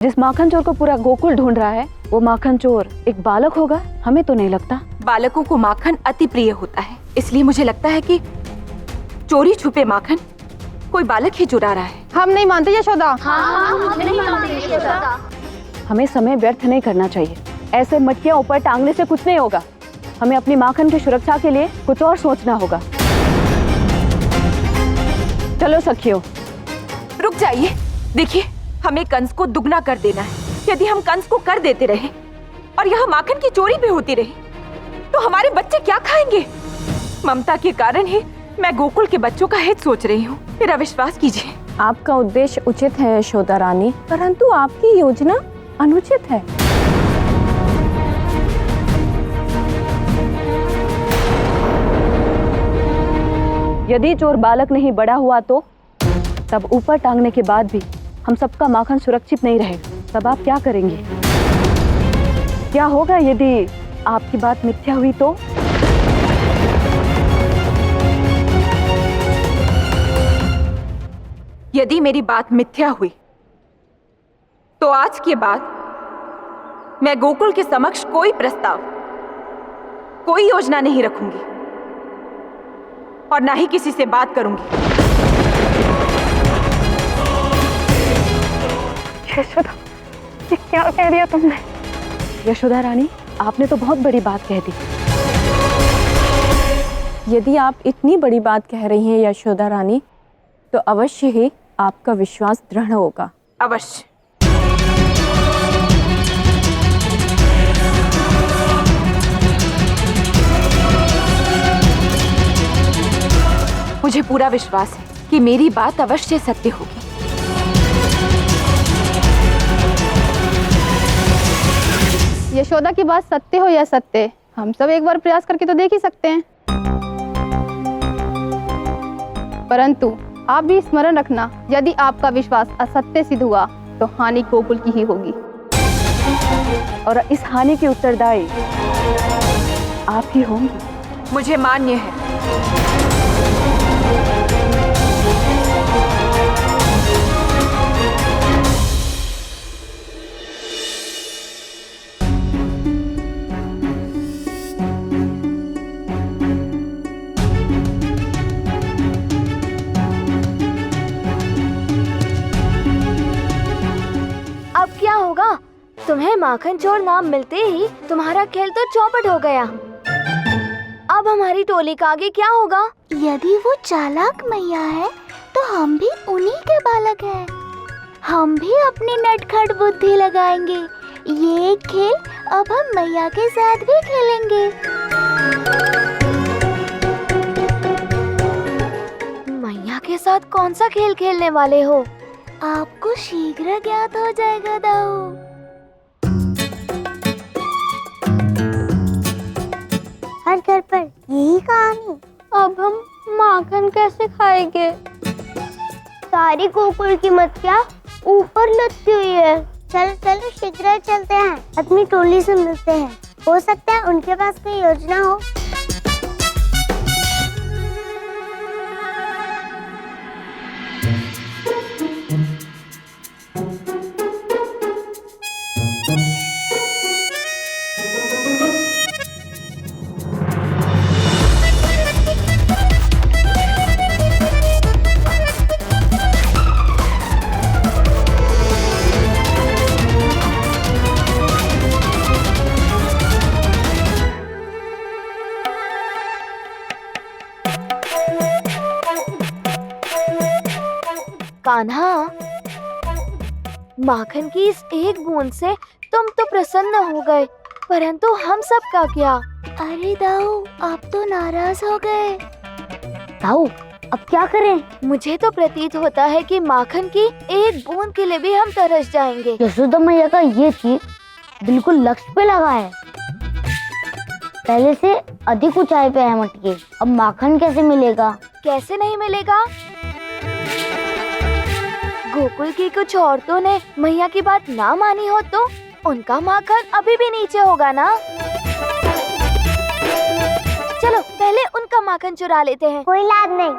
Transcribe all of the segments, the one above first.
जिस माखन चोर को पूरा गोकुल ढूंढ रहा है वो माखन चोर एक बालक होगा? हमें तो नहीं लगता। बालकों को माखन अति प्रिय होता है, इसलिए मुझे लगता है कि चोरी छुपे माखन कोई बालक ही चुरा रहा है। हम नहीं मानते यशोदा। हम नहीं मानते यशोदा। हमें समय व्यर्थ नहीं करना चाहिए। ऐसे मटकियां ऊपर टांगने से कुछ नहीं होगा। हमें अपनी माखन की सुरक्षा के लिए कुछ और सोचना होगा। चलो सखियों। रुक जाइए, देखिए हमें कंस को दुगना कर देना है। यदि हम कंस को कर देते रहे और यहाँ माखन की चोरी भी होती रही तो हमारे बच्चे क्या खाएंगे? ममता के कारण ही मैं गोकुल के बच्चों का हित सोच रही हूँ। मेरा विश्वास कीजिए। आपका उद्देश्य उचित है यशोदा रानी, परंतु आपकी योजना अनुचित है। यदि चोर बालक नहीं बड़ा हुआ तो तब ऊपर टांगने के बाद भी हम सबका माखन सुरक्षित नहीं रहेगा। तब आप क्या करेंगे? क्या होगा यदि आपकी बात मिथ्या हुई तो? यदि मेरी बात मिथ्या हुई तो आज के बाद मैं गोकुल के समक्ष कोई प्रस्ताव, कोई योजना नहीं रखूंगी और ना ही किसी से बात करूंगी। यशोदा, ये क्या कह दिया तुमने? यशोदा रानी, आपने तो बहुत बड़ी बात कह दी। यदि आप इतनी बड़ी बात कह रही हैं यशोदा रानी, तो अवश्य ही आपका विश्वास दृढ़ होगा। अवश्य। मुझे पूरा विश्वास है कि मेरी बात अवश्य सत्य होगी। यशोदा की बात सत्य हो या सत्य, हम सब एक बार प्रयास करके तो देख ही सकते हैं। परंतु आप भी स्मरण रखना, यदि आपका विश्वास असत्य सिद्ध हुआ तो हानि गोकुल की ही होगी। और इस हानि के उत्तरदायी आप ही होंगी। मुझे मान्य है। अब क्या होगा? तुम्हें माखन चोर नाम मिलते ही तुम्हारा खेल तो चौपट हो गया। अब हमारी टोली का आगे क्या होगा? यदि वो चालाक मैया है तो हम भी उन्हीं के बालक हैं। हम भी अपनी नटखट बुद्धि लगाएंगे। ये खेल अब हम मैया के साथ भी खेलेंगे। मैया के साथ कौन सा खेल खेलने वाले हो? आपको शीघ्र ज्ञात हो जाएगा दाऊ। हर घर पर यही कहानी। अब हम माखन कैसे खाएंगे? सारी गोकुल की मटकियां ऊपर लटकी हुई है। चलो चलो शीघ्र चलते हैं, अपनी टोली से मिलते हैं। हो सकता है उनके पास कोई योजना हो। कान्हा, माखन की इस एक बूंद से तुम तो प्रसन्न हो गए, परंतु हम सब का क्या? अरे दाऊ, आप तो नाराज हो गए। दाऊ, अब क्या करें? मुझे तो प्रतीत होता है कि माखन की एक बूंद के लिए भी हम तरस जाएंगे। यशोदा मैया का ये तीर बिल्कुल लक्ष्य पे लगा है। पहले से अधिक ऊंचाई पे है मटकी। अब माखन कैसे मिलेगा? कैसे नहीं मिलेगा? गोकुल की कुछ औरतों ने मैया की बात ना मानी हो तो उनका माखन अभी भी नीचे होगा ना। चलो पहले उनका माखन चुरा लेते हैं। कोई लाभ नहीं।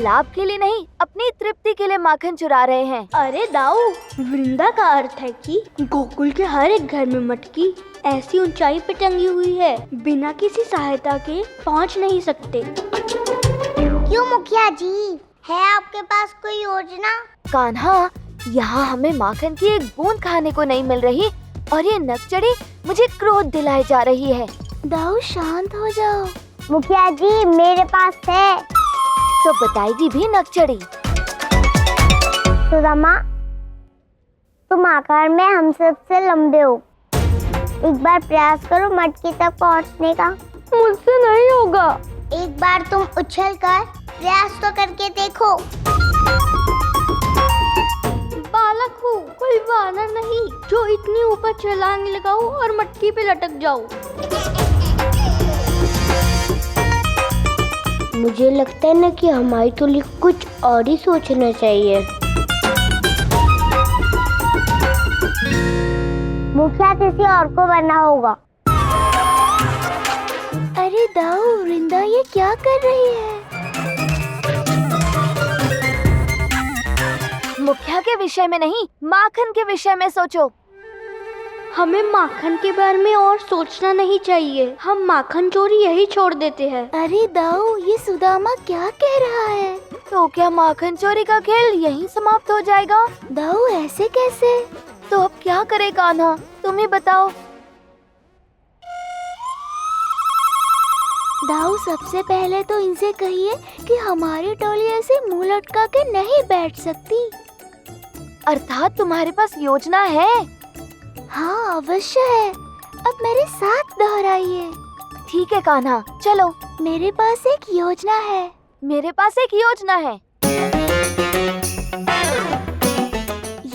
लाभ के लिए नहीं, अपनी तृप्ति के लिए माखन चुरा रहे हैं। अरे दाऊ, वृंदा का अर्थ है कि गोकुल के हर एक घर में मटकी ऐसी ऊंचाई पे टंगी हुई है, बिना किसी सहायता के पहुंच नहीं सकते। क्यों मुखिया जी, है आपके पास कोई योजना? कान्हा, यहाँ हमें माखन की एक बूंद खाने को नहीं मिल रही और ये नकचड़ी मुझे क्रोध दिलाए जा रही है। दाऊ शांत हो जाओ। मुखिया जी, मेरे पास है। तो बताएगी भी नकचड़ी। सुदामा, तुम आकार में हम सबसे लंबे हो। एक बार प्रयास करो मटकी तक पहुंचने का। मुझसे नहीं होगा। एक बार तुम उछल कर प्रयास तो करके देखो। बालक हूँ, कोई वानर नहीं जो इतनी ऊपर छलांग लगाऊं और मटकी पे लटक जाऊं। मुझे लगता है ना कि हमारी टोली कुछ और ही सोचना चाहिए। मुखिया किसी और को बनना होगा। अरे दाऊ, वृंदा ये क्या कर रही है? मुखिया के विषय में नहीं, माखन के विषय में सोचो। हमें माखन के बारे में और सोचना नहीं चाहिए। हम माखन चोरी यही छोड़ देते हैं। अरे दाऊ, ये सुदामा क्या कह रहा है? तो क्या माखन चोरी का खेल यहीं समाप्त हो जाएगा? दाऊ, ऐसे कैसे? तो अब क्या करे कान्हा, तुम ही बताओ। दाऊ, सबसे पहले तो इनसे कहिए कि हमारी टोली ऐसे मुंह लटका के नहीं बैठ सकती। अर्थात तुम्हारे पास योजना है? हाँ, अवश्य है। अब मेरे साथ दोहराइए। ठीक है कान्हा, चलो। मेरे पास एक योजना है। मेरे पास एक योजना है।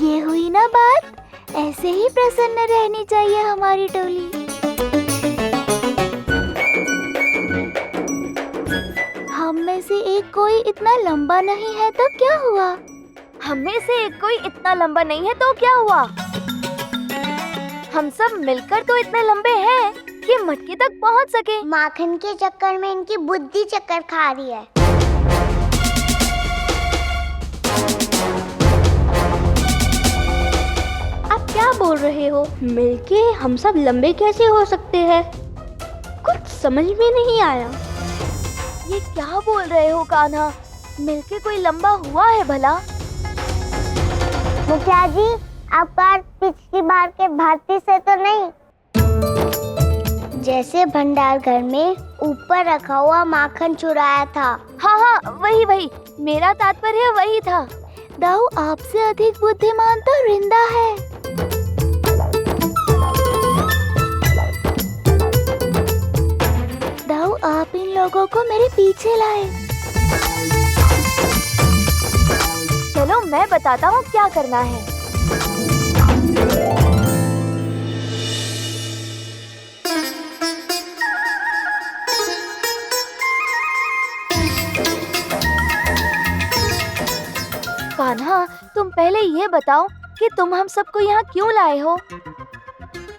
ये हुई ना बात। ऐसे ही प्रसन्न रहनी चाहिए हमारी टोली। हम में से एक कोई इतना लंबा नहीं है तो क्या हुआ? हम में से एक कोई इतना लंबा नहीं है तो क्या हुआ? हम सब मिलकर तो इतने लंबे हैं कि मटकी तक पहुंच सके। माखन के चक्कर में इनकी बुद्धि चक्कर खा रही है। आप क्या बोल रहे हो? मिलके हम सब लंबे कैसे हो सकते हैं? कुछ समझ में नहीं आया। ये क्या बोल रहे हो कान्हा? मिलके कोई लंबा हुआ है भला? मुखिया जी, आपका पिछली बार के भांति से तो नहीं। जैसे भंडार घर में ऊपर रखा हुआ माखन चुराया था। हाँ हाँ, वही। मेरा तात्पर्य वही था। दाऊ, आपसे अधिक बुद्धिमान तो वृंदा है। दाऊ, आप इन लोगों को मेरे पीछे लाए। चलो मैं बताता हूँ क्या करना है। कान्हा, तुम पहले ये बताओ कि तुम हम सबको यहाँ क्यों लाए हो?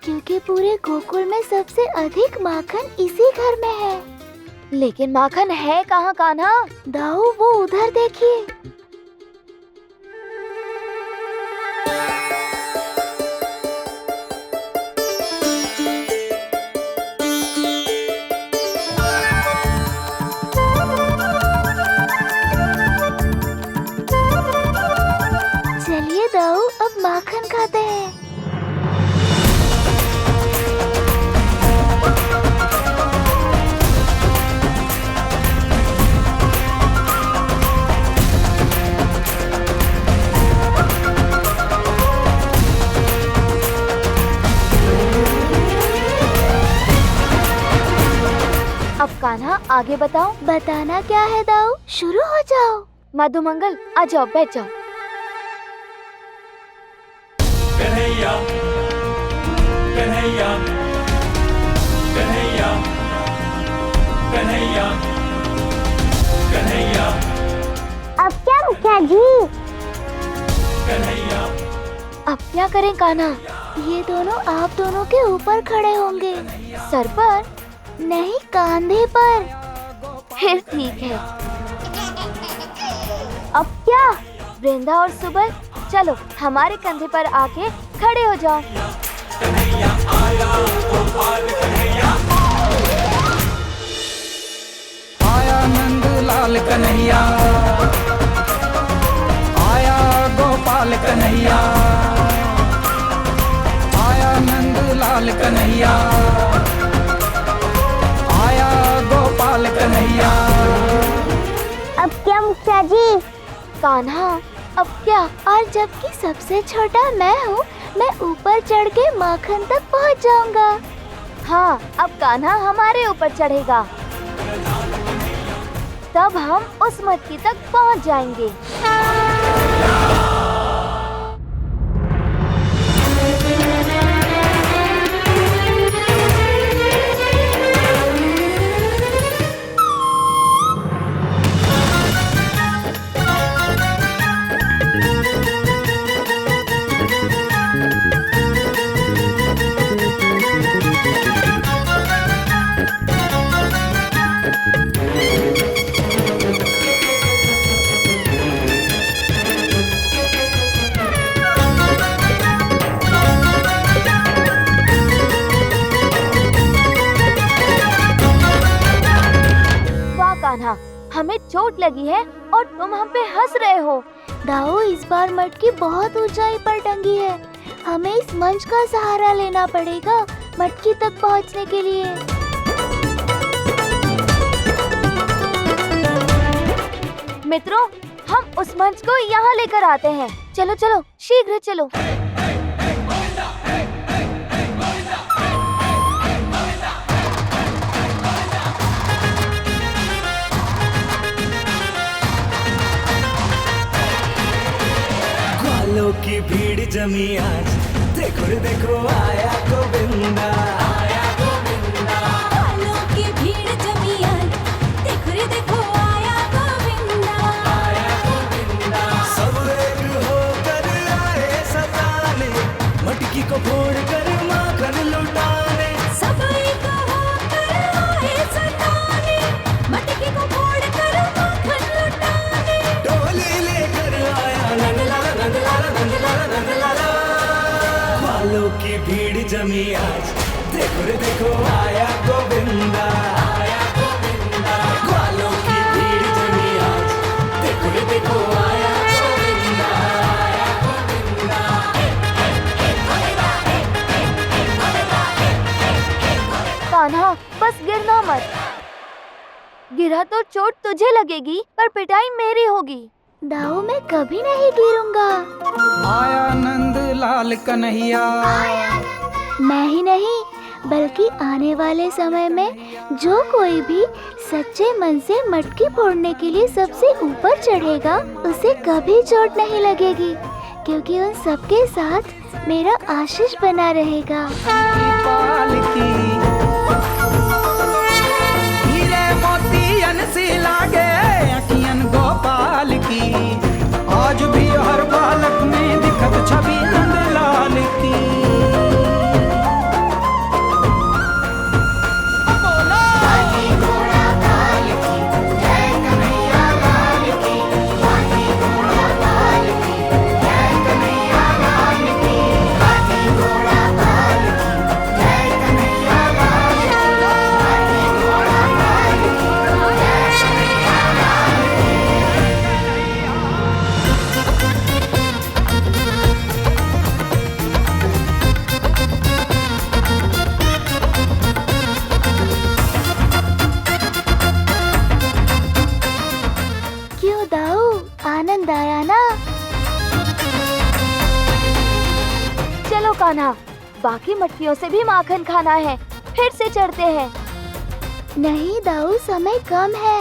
क्योंकि पूरे गोकुल में सबसे अधिक माखन इसी घर में है। लेकिन माखन है कहाँ कान्हा? दाऊ, वो उधर देखिए। चलिए दाऊ, अब माखन खाते हैं। अब कान्हा आगे बताओ। बताना क्या है दाऊ? शुरू हो जाओ। मधुमंगल, आ जाओ, बैठ जाओ। कन्हैया कन्हैया कन्हैया कन्हैया कन्हैया अब क्या मुखिया जी? कन्हैया। अब क्या करें कान्हा? ये दोनों आप दोनों के ऊपर खड़े होंगे। सर पर? नहीं, कंधे पर। फिर ठीक है। अब क्या? वृंदा और सुबल, चलो हमारे कंधे पर आके खड़े हो जाओ। आया नंद लाल कन्हैया, आया गोपाल कन्हैया, आया नंद लाल कन्हैया, आया गोपाल कन्हैया। अब क्या मुखिया जी? कान्हा, अब क्या? और जबकि सबसे छोटा मैं हूँ, मैं ऊपर चढ़ के माखन तक पहुँच जाऊंगा। हाँ, अब कान्हा हमारे ऊपर चढ़ेगा, तब हम उस मटकी तक पहुँच जाएंगे। कान्हा, हमें चोट लगी है और तुम हम पे हंस रहे हो। दाऊ, इस बार मटकी बहुत ऊंचाई पर टंगी है, हमें इस मंच का सहारा लेना पड़ेगा मटकी तक पहुंचने के लिए। मित्रों, हम उस मंच को यहाँ लेकर आते हैं। चलो चलो, शीघ्र चलो। ग्वालों की भीड़ जमी आज, देखो रे देखो आया गोविंदा, आया गोविंदा। ग्वालों की भीड़ जमी आज, देखो रे देखो आया गोविंदा, आया गोविंदा। सब एक होकर आए सताने, मटकी को फोड़ कर माखन लुटाने। सब एक होकर आए सताने, मटकी को फोड़ कर माखन लुटाने। डोली लेकर आया नंदलाला नंदलाला नंदलाला नंदलाला। ग्वालों की भीड़ जमी आज, देखो रे देखो आया गोविंदा, आया गोविंदा। ग्वालों की भीड़ जमी आज, देखो रे देखो आया गोविंदा, आया गोविंदा। कान्हा, बस गिरना मत। गिरा तो चोट तुझे लगेगी, पर पिटाई मेरी होगी। दाऊ, मैं कभी नहीं गिरूंगा। आया नंद लाल कन्हैया, मैं ही नहीं, बल्कि आने वाले समय में जो कोई भी सच्चे मन से मटकी फोड़ने के लिए सबसे ऊपर चढ़ेगा, उसे कभी चोट नहीं लगेगी, क्योंकि उन सबके साथ मेरा आशीष बना रहेगा। गोपाल की हीरे मोतियन सी लागे अखियन गोपाल की, आज भी हर बालक में दिखत छवि नंद लाल की। क्यों दाऊ, आनंद आया ना? चलो कान्हा, बाकी मटकियों से भी माखन खाना है, फिर से चढ़ते हैं। नहीं दाऊ, समय कम है,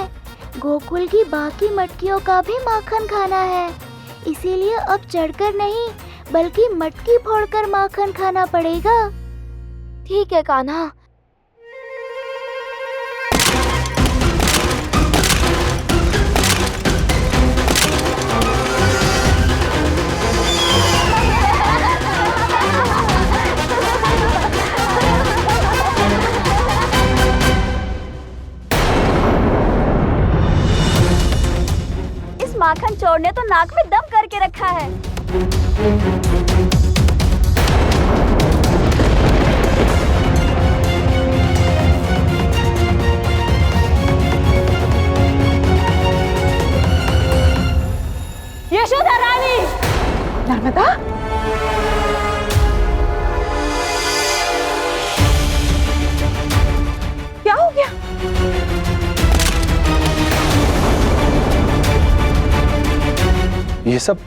गोकुल की बाकी मटकियों का भी माखन खाना है, इसीलिए अब चढ़कर नहीं, बल्कि मटकी फोड़कर माखन खाना पड़ेगा। ठीक है कान्हा। माखन चोर ने तो नाक में दम करके रखा है। यशोदा रानी! नर्मदा, क्या हो गया? ये सब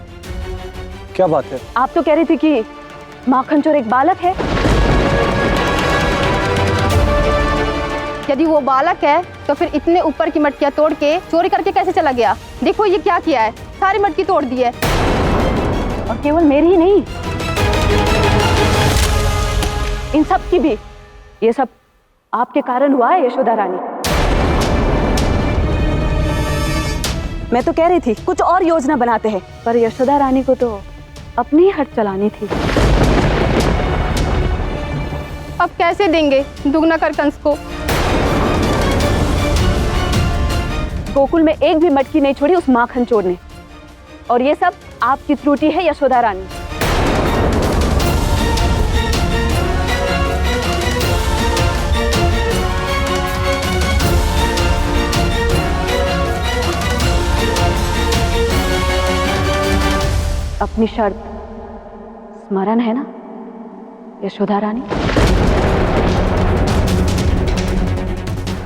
क्या बात है? आप तो कह रही थी कि माखन चोर एक बालक है। यदि वो बालक है तो फिर इतने ऊपर की मटकियां तोड़ के चोरी करके कैसे चला गया? देखो ये क्या किया है, सारी मटकी तोड़ दी है। और केवल मेरी ही नहीं, इन सब की भी। ये सब आपके कारण हुआ है यशोदा रानी। मैं तो कह रही थी कुछ और योजना बनाते हैं, पर यशोदा रानी को तो अपनी ही हट चलानी थी। अब कैसे देंगे दुगना कर कंस को? गोकुल में एक भी मटकी नहीं छोड़ी उस माखन चोर ने, और ये सब आपकी त्रुटि है यशोदा रानी। अपनी शर्त स्मरण है ना यशोदा रानी?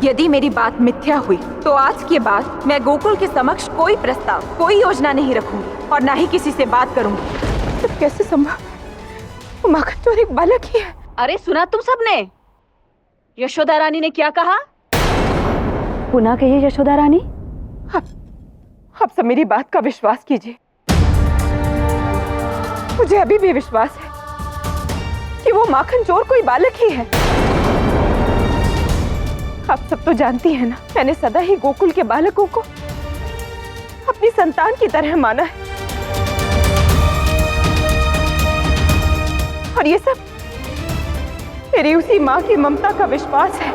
यदि मेरी बात मिथ्या हुई तो आज के बाद मैं गोकुल के समक्ष कोई प्रस्ताव, कोई योजना नहीं रखूंगी और ना ही किसी से बात करूंगी। तो कैसे संभव? माखन चोर एक बालक ही है। अरे सुना तुम सबने यशोदा रानी ने क्या कहा? पुनः कहिए यशोदा रानी। आप सब मेरी बात का विश्वास कीजिए। मुझे अभी भी विश्वास है कि वो माखन चोर कोई बालक ही है। आप सब तो जानती हैं ना, मैंने सदा ही गोकुल के बालकों को अपनी संतान की तरह माना है। और ये सब मेरी उसी माँ की ममता का विश्वास है।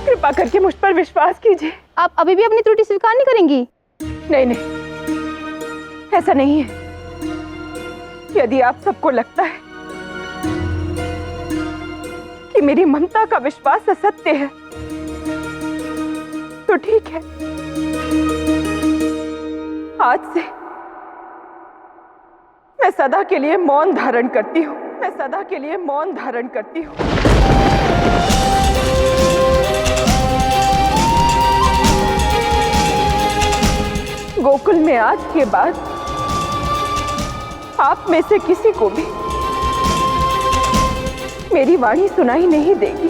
कृपा करके मुझ पर विश्वास कीजिए। आप अभी भी अपनी त्रुटि स्वीकार नहीं करेंगी? नहीं नहीं, ऐसा नहीं है। यदि आप सबको लगता है कि मेरी ममता का विश्वास असत्य है तो ठीक है। आज से मैं सदा के लिए मौन धारण करती हूँ। मैं सदा के लिए मौन धारण करती हूँ। गोकुल में आज के बाद आप में से किसी को भी मेरी वाणी सुनाई नहीं देगी।